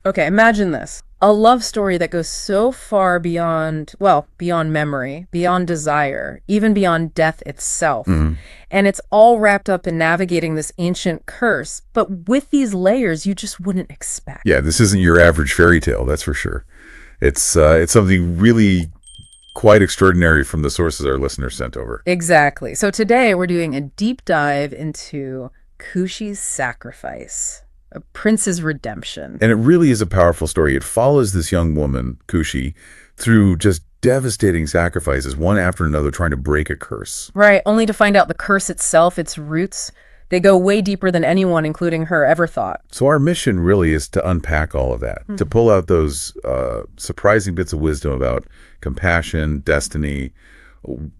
Okay, imagine this. A love story that goes so far beyond, well, beyond memory, beyond desire, even beyond death itself. Mhm. And it's all wrapped up in navigating this ancient curse, but with these layers you just wouldn't expect. Yeah, this isn't your average fairy tale, that's for sure. It's something really quite extraordinary from the sources our listeners sent over. Exactly. So today we're doing a deep dive into Khushi's sacrifice, a prince's redemption. And it really is a powerful story. It follows this young woman, Khushi, through just devastating sacrifices, one after another, trying to break a curse. Right, only to find out the curse itself, its roots, they go way deeper than anyone, including her, ever thought. So our mission really is to unpack all of that, to pull out those surprising bits of wisdom about compassion, destiny,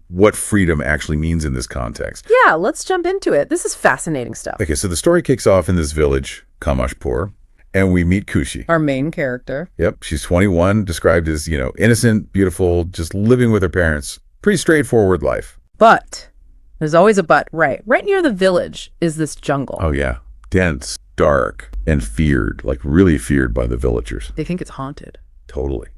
what freedom actually means in this context. Yeah, let's jump into it. This is fascinating stuff. Okay, so the story kicks off in this village, Kameshpur, and we meet Khushi. Our main character. Yep, she's 21, described as, innocent, beautiful, just living with her parents. Pretty straightforward life. But, there's always a but, right? Right near the village is this jungle. Oh, yeah. Dense, dark, and feared, like really feared by the villagers. They think it's haunted. Totally.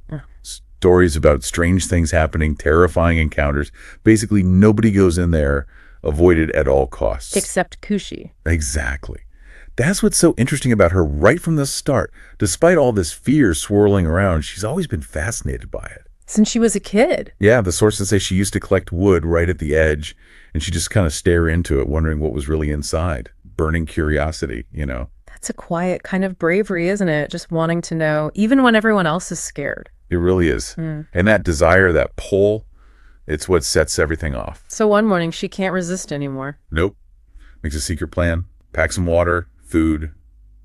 Stories about strange things happening, terrifying encounters. Basically, nobody goes in there avoided at all costs. Except Khushi. Exactly. That's what's so interesting about her right from the start. Despite all this fear swirling around, she's always been fascinated by it. Since she was a kid. Yeah, the sources say she used to collect wood right at the edge, and she'd just kind of stare into it, wondering what was really inside. Burning curiosity, That's a quiet kind of bravery, isn't it? Just wanting to know, even when everyone else is scared. It really is. And that desire, that pull, it's what sets everything off. So one morning, she can't resist anymore. Nope. Makes a secret plan, packs some water, food,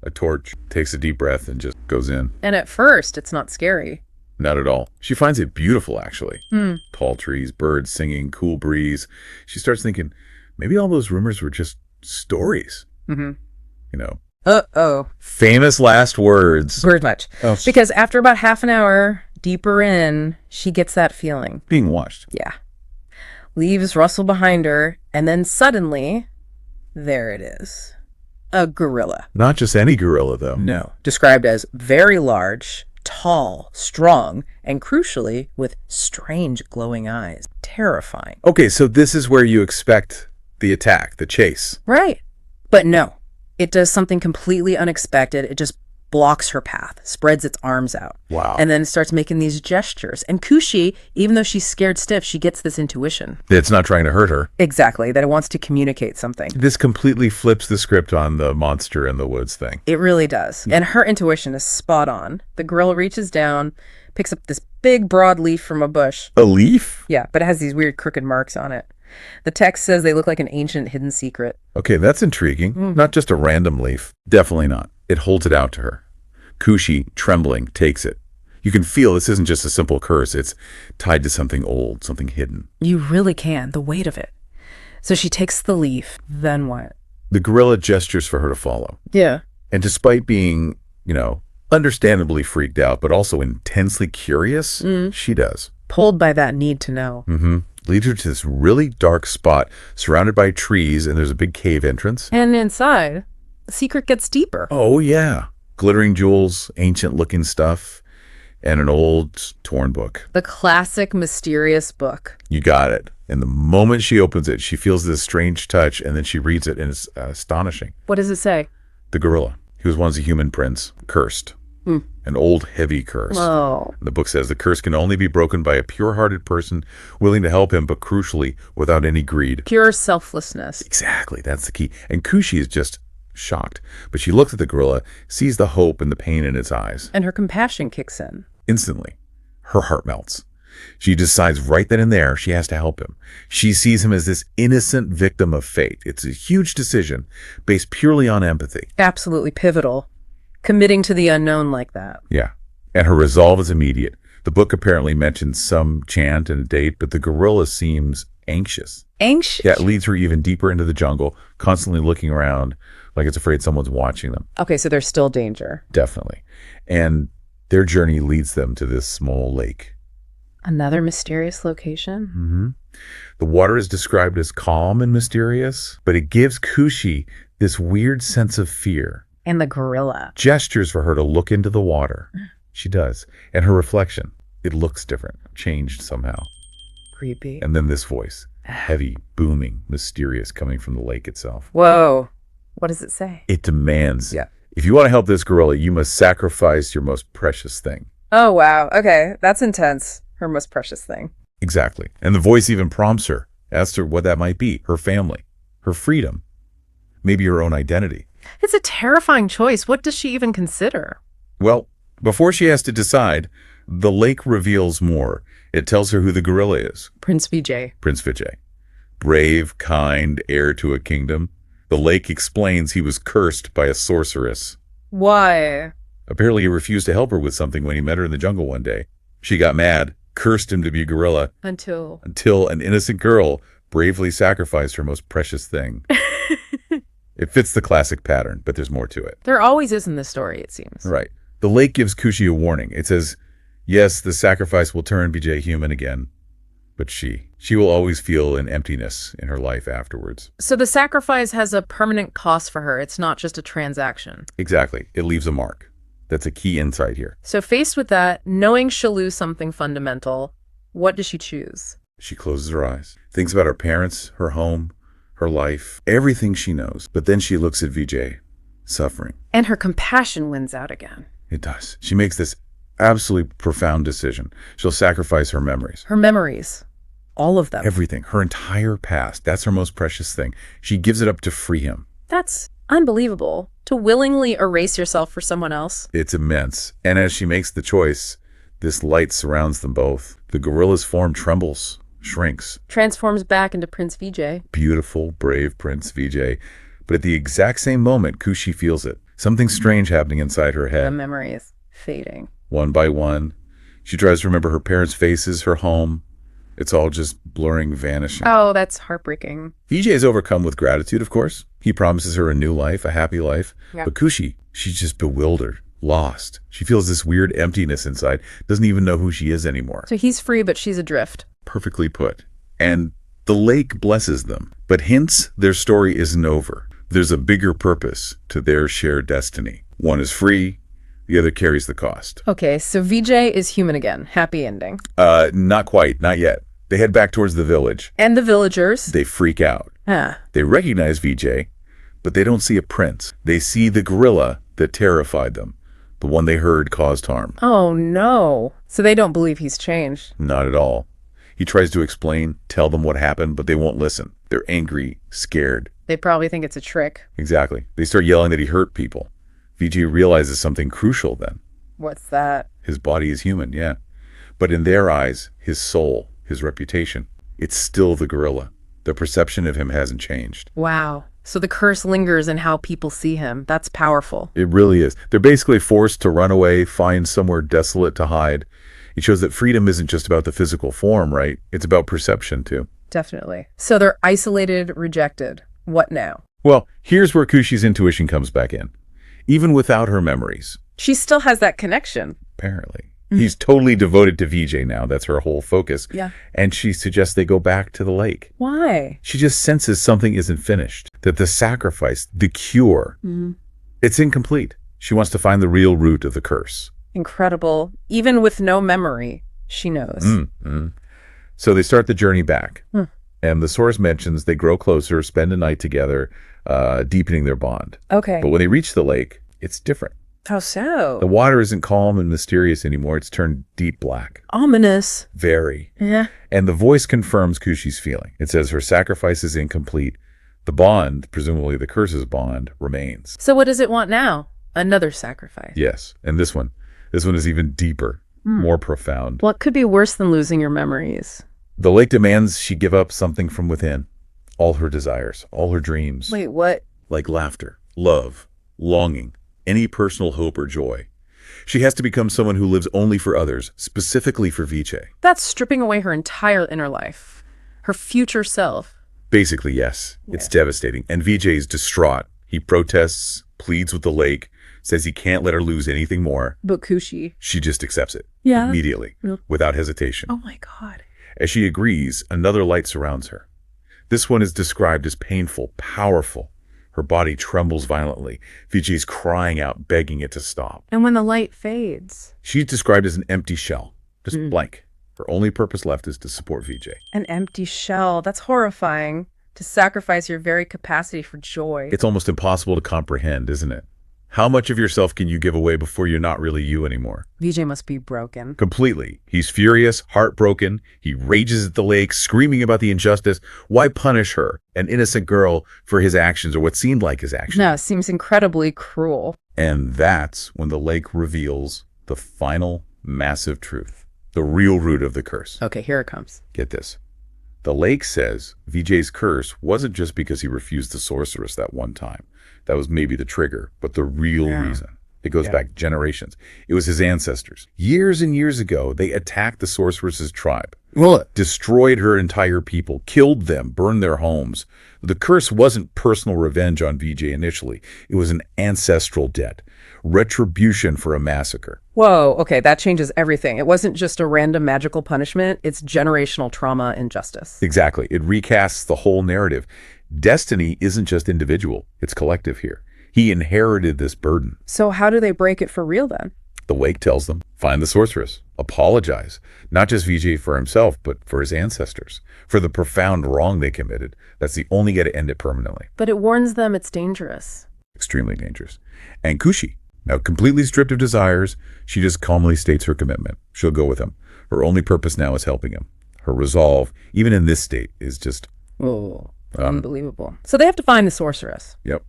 a torch, takes a deep breath, and just goes in. And at first, it's not scary. Not at all. She finds it beautiful, actually. Tall trees, birds singing, cool breeze. She starts thinking, maybe all those rumors were just stories. Uh-oh. Famous last words. Very much. Oh, Because after about half an hour deeper in, she gets that feeling. being watched. Yeah. Leaves rustle behind her, and then suddenly, there it is. A gorilla. Not just any gorilla, though. No. Described as very large, tall, strong, and crucially, with strange glowing eyes. Terrifying. Okay, so this is where you expect the attack, the chase. Right. But no. It does something completely unexpected. It just blocks her path, spreads its arms out. Wow. And then starts making these gestures. And Khushi, even though she's scared stiff, she gets this intuition. It's not trying to hurt her. Exactly, that it wants to communicate something. This completely flips the script on the monster in the woods thing. It really does. And her intuition is spot on. The gorilla reaches down, picks up this big broad leaf from a bush. A leaf? Yeah, but it has these weird crooked marks on it. The text says they look like an ancient hidden secret. Okay, that's intriguing. Not just a random leaf. Definitely not. It holds it out to her. Khushi, trembling, takes it. You can feel this isn't just a simple curse. It's tied to something old, something hidden. You really can, the weight of it. So she takes the leaf. Then what? The gorilla gestures for her to follow. Yeah. And despite being, understandably freaked out, but also intensely curious, she does. Pulled by that need to know. Leads her to this really dark spot surrounded by trees, and there's a big cave entrance. And inside, the secret gets deeper. Oh, yeah. Glittering jewels, ancient-looking stuff, and an old, torn book. The classic mysterious book. You got it. And the moment she opens it, she feels this strange touch, and then she reads it, and it's astonishing. What does it say? The gorilla. He was once a human prince, cursed. An old, heavy curse. Oh. The book says the curse can only be broken by a pure-hearted person willing to help him, but crucially, without any greed. Pure selflessness. Exactly. That's the key. And Khushi is just shocked. But she looks at the gorilla, sees the hope and the pain in its eyes. And her compassion kicks in. Instantly, her heart melts. She decides right then and there she has to help him. She sees him as this innocent victim of fate. It's a huge decision based purely on empathy. Absolutely pivotal. Committing to the unknown like that. Yeah. And her resolve is immediate. The book apparently mentions some chant and a date, but the gorilla seems anxious. Anxious? Yeah, it leads her even deeper into the jungle, constantly looking around like it's afraid someone's watching them. Okay, so there's still danger. Definitely. And their journey leads them to this small lake. Another mysterious location? The water is described as calm and mysterious, but it gives Khushi this weird sense of fear. And the gorilla. Gestures for her to look into the water. She does. And her reflection, it looks different, changed somehow. Creepy. And then this voice, heavy, booming, mysterious, coming from the lake itself. Whoa. What does it say? It demands, Yeah. if you want to help this gorilla, you must sacrifice your most precious thing. Oh, wow. Okay. That's intense. Her most precious thing. Exactly. And the voice even prompts her, asks her what that might be, her family, her freedom, maybe her own identity. It's a terrifying choice. What does she even consider? Well, before she has to decide, the lake reveals more. It tells her who the gorilla is. Prince Vijay. Prince Vijay. Brave, kind, heir to a kingdom. The lake explains he was cursed by a sorceress. Why? Apparently he refused to help her with something when he met her in the jungle one day. She got mad, cursed him to be a gorilla, Until an innocent girl bravely sacrificed her most precious thing. It fits the classic pattern, but there's more to it. There always is in this story, it seems. Right. The lake gives Khushi a warning. It says, yes, the sacrifice will turn Vijay human again, but she will always feel an emptiness in her life afterwards. So the sacrifice has a permanent cost for her. It's not just a transaction. Exactly. It leaves a mark. That's a key insight here. So faced with that, knowing she'll lose something fundamental, what does she choose? She closes her eyes, thinks about her parents, her home, her life, everything she knows. But then she looks at Vijay, suffering. And her compassion wins out again. It does. She makes this absolutely profound decision. She'll sacrifice her memories. Her memories. All of them. Everything. Her entire past. That's her most precious thing. She gives it up to free him. That's unbelievable. To willingly erase yourself for someone else. It's immense. And as she makes the choice, this light surrounds them both. The gorilla's form trembles, shrinks. Transforms back into Prince Vijay. Beautiful, brave Prince Vijay. But at the exact same moment, Khushi feels it. Something strange happening inside her The head. memory is fading. One by one, she tries to remember her parents' faces, her home. It's all just blurring, vanishing. Oh, that's heartbreaking. Vijay is overcome with gratitude, of course. He promises her a new life, a happy life. Yeah. But Khushi, she's just bewildered, lost. She feels this weird emptiness inside, doesn't even know who she is anymore. So he's free, but she's adrift. Perfectly put. And the lake blesses them, but hints their story isn't over. There's a bigger purpose to their shared destiny. One is free, the other carries the cost. Okay, so Vijay is human again. Happy ending. Not quite, not yet. They head back towards the village. And the villagers. They freak out. Ah. They recognize Vijay, but they don't see a prince. They see the gorilla that terrified them. The one they heard caused harm. Oh, no. So they don't believe he's changed. Not at all. He tries to explain, tell them what happened, but they won't listen. They're angry, scared. They probably think it's a trick. Exactly. They start yelling that he hurt people. Vijay realizes something crucial then. What's that? His body is human, yeah. But in their eyes, his soul, his reputation, it's still the gorilla. The perception of him hasn't changed. Wow. So the curse lingers in how people see him. That's powerful. It really is. They're basically forced to run away, find somewhere desolate to hide. It shows that freedom isn't just about the physical form, right? It's about perception, too. Definitely. So they're isolated, rejected. What now? Well, here's where Khushi's intuition comes back in. Even without her memories. She still has that connection. Apparently. He's totally devoted to Vijay now. That's her whole focus. Yeah. And she suggests they go back to the lake. Why? She just senses something isn't finished. That the sacrifice, the cure, it's incomplete. She wants to find the real root of the curse. Incredible. Even with no memory, she knows. So they start the journey back. And the source mentions they grow closer, spend a night together, deepening their bond. Okay. But when they reach the lake, it's different. How so? The water isn't calm and mysterious anymore. It's turned deep black. Ominous. Very. Yeah. And the voice confirms Khushi's feeling. It says her sacrifice is incomplete. The bond, presumably the curse's bond, remains. So what does it want now? Another sacrifice. Yes. And this one is even deeper, more profound. What could be worse than losing your memories? The lake demands she give up something from within. All her desires, all her dreams. Wait, what? Like laughter, love, longing, any personal hope or joy. She has to become someone who lives only for others, specifically for Vijay. That's stripping away her entire inner life. Her future self. Basically, yes. It's devastating. And Vijay is distraught. He protests, pleads with the lake, says he can't let her lose anything more. But Khushi. She just accepts it. Yeah. Immediately, without hesitation. Oh my God. As she agrees, another light surrounds her. This one is described as painful, powerful. Her body trembles violently. Vijay's crying out, begging it to stop. And when the light fades? She's described as an empty shell, just blank. Her only purpose left is to support Vijay. An empty shell. That's horrifying. To sacrifice your very capacity for joy. It's almost impossible to comprehend, isn't it? How much of yourself can you give away before you're not really you anymore? Vijay must be broken. Completely. He's furious, heartbroken. He rages at the lake, screaming about the injustice. Why punish her, an innocent girl, for his actions, or what seemed like his actions? No, it seems incredibly cruel. And that's when the lake reveals the final massive truth, the real root of the curse. Okay, here it comes. Get this. The lake says Vijay's curse wasn't just because he refused the sorceress that one time. That was maybe the trigger, but the real reason. It goes back generations. It was his ancestors. Years and years ago, they attacked the sorceress's tribe. Destroyed her entire people, killed them, burned their homes. The curse wasn't personal revenge on Vijay initially. It was an ancestral debt. Retribution for a massacre. Whoa, okay, that changes everything. It wasn't just a random magical punishment. It's generational trauma and justice. Exactly. It recasts the whole narrative. Destiny isn't just individual. It's collective here. He inherited this burden. So how do they break it for real then? The lake tells them, find the sorceress, apologize, not just Vijay for himself, but for his ancestors, for the profound wrong they committed. That's the only way to end it permanently. But it warns them it's dangerous. Extremely dangerous. And Khushi, now completely stripped of desires, she just calmly states her commitment. She'll go with him. Her only purpose now is helping him. Her resolve, even in this state, is just... unbelievable. So they have to find the sorceress. Yep.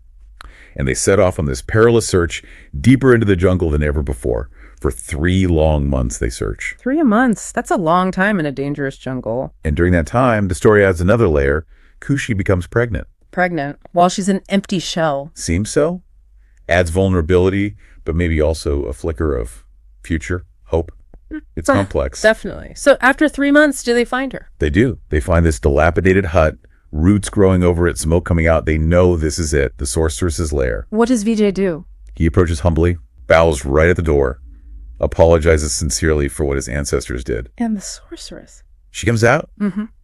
And they set off on this perilous search deeper into the jungle than ever before. For 3 long months they search. 3 months. That's a long time in a dangerous jungle. And during that time, the story adds another layer. Khushi becomes pregnant. Pregnant while she's an empty shell. Seems so. Adds vulnerability, but maybe also a flicker of future, hope. It's complex. Definitely. So after 3 months, do they find her? They do. They find this dilapidated hut, roots growing over it, smoke coming out. They know this is it, the sorceress's lair. What does Vijay do? He approaches humbly, bows right at the door, apologizes sincerely for what his ancestors did. And the sorceress? She comes out,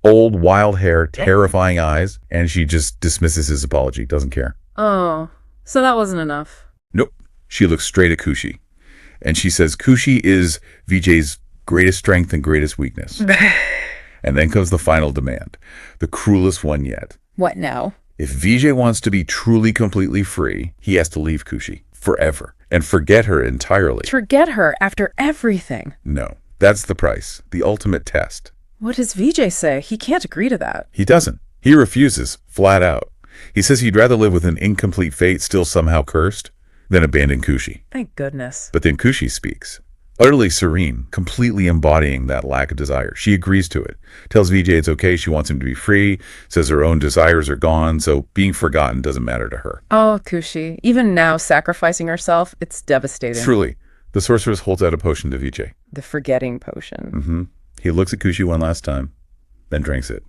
old, wild hair, terrifying eyes, and she just dismisses his apology, doesn't care. Oh, so that wasn't enough. Nope. She looks straight at Khushi, and she says Khushi is Vijay's greatest strength and greatest weakness. And then comes the final demand, the cruelest one yet. What now? If Vijay wants to be truly, completely free, he has to leave Khushi forever and forget her entirely. Forget her after everything? No, that's the price, the ultimate test. What does Vijay say? He can't agree to that. He doesn't. He refuses, flat out. He says he'd rather live with an incomplete fate still somehow cursed than abandon Khushi. Thank goodness. But then Khushi speaks. Utterly serene, completely embodying that lack of desire. She agrees to it, tells Vijay it's okay, she wants him to be free, says her own desires are gone, so being forgotten doesn't matter to her. Oh, Khushi. Even now, sacrificing herself, it's devastating. Truly. The sorceress holds out a potion to Vijay. The forgetting potion. He looks at Khushi one last time, then drinks it.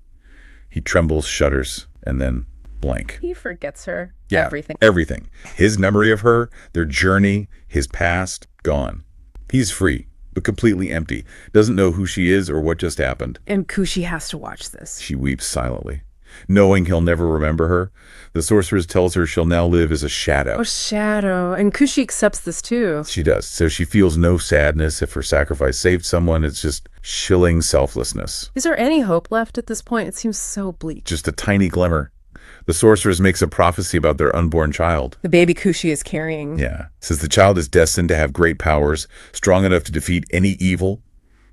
He trembles, shudders, and then blank. He forgets her. Yeah, everything. Everything. His memory of her, their journey, his past, gone. He's free, but completely empty. Doesn't know who she is or what just happened. And Khushi has to watch this. She weeps silently. Knowing he'll never remember her, the sorceress tells her she'll now live as a shadow. A shadow. And Khushi accepts this too. She does. So she feels no sadness if her sacrifice saved someone. It's just chilling selflessness. Is there any hope left at this point? It seems so bleak. Just a tiny glimmer. The sorceress makes a prophecy about their unborn child. The baby Khushi is carrying. Yeah. Says the child is destined to have great powers, strong enough to defeat any evil.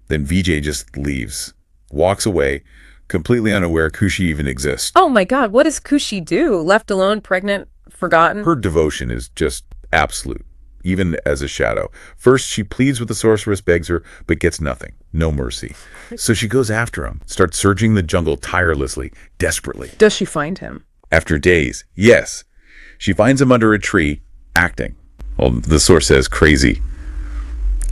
Then Vijay just leaves, walks away, completely unaware Khushi even exists. Oh my God, what does Khushi do? Left alone, pregnant, forgotten? Her devotion is just absolute, even as a shadow. First, she pleads with the sorceress, begs her, but gets nothing. No mercy. So she goes after him, starts searching the jungle tirelessly, desperately. Does she find him? After days, yes. She finds him under a tree, acting. Well, the source says crazy.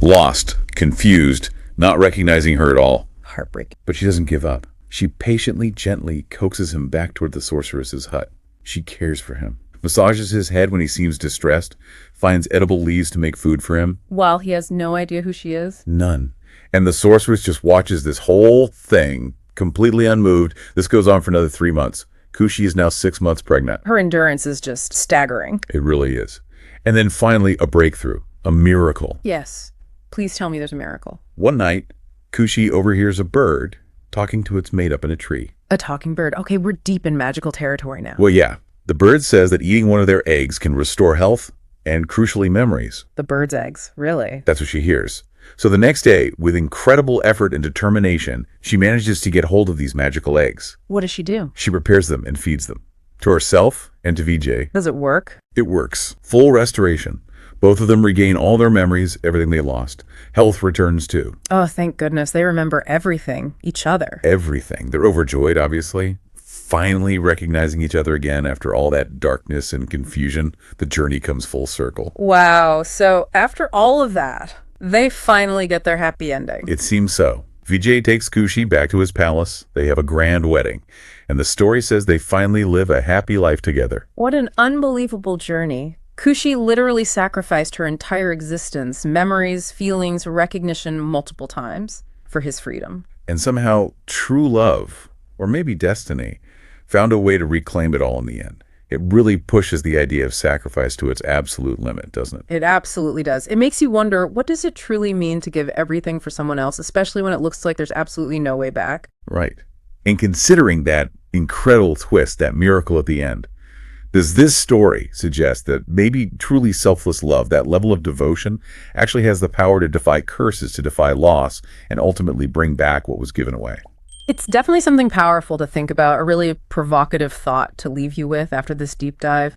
Lost, confused, not recognizing her at all. Heartbreak. But she doesn't give up. She patiently, gently coaxes him back toward the sorceress's hut. She cares for him, massages his head when he seems distressed, finds edible leaves to make food for him. While he has no idea who she is? None. And the sorceress just watches this whole thing, completely unmoved. This goes on for another 3 months. Khushi is now 6 months pregnant. Her endurance is just staggering. It really is. And then finally, a breakthrough, a miracle. Yes. Please tell me there's a miracle. One night, Khushi overhears a bird talking to its mate up in a tree. A talking bird. Okay, we're deep in magical territory now. Well, yeah. The bird says that eating one of their eggs can restore health and, crucially, memories. The bird's eggs, really? That's what she hears. So the next day, with incredible effort and determination, she manages to get hold of these magical eggs. What does she do? She prepares them and feeds them. To herself and to VJ. Does it work? It works. Full restoration. Both of them regain all their memories, everything they lost. Health returns too. Oh, thank goodness. They remember everything, each other. Everything. They're overjoyed, obviously. Finally recognizing each other again after all that darkness and confusion. The journey comes full circle. Wow. So after all of that, they finally get their happy ending. It seems so. Vijay takes Khushi back to his palace. They have a grand wedding. And the story says they finally live a happy life together. What an unbelievable journey. Khushi literally sacrificed her entire existence, memories, feelings, recognition multiple times for his freedom. And somehow true love, or maybe destiny, found a way to reclaim it all in the end. It really pushes the idea of sacrifice to its absolute limit, doesn't it? It absolutely does. It makes you wonder, what does it truly mean to give everything for someone else, especially when it looks like there's absolutely no way back? Right. And considering that incredible twist, that miracle at the end, does this story suggest that maybe truly selfless love, that level of devotion, actually has the power to defy curses, to defy loss, and ultimately bring back what was given away? It's definitely something powerful to think about, a really provocative thought to leave you with after this deep dive.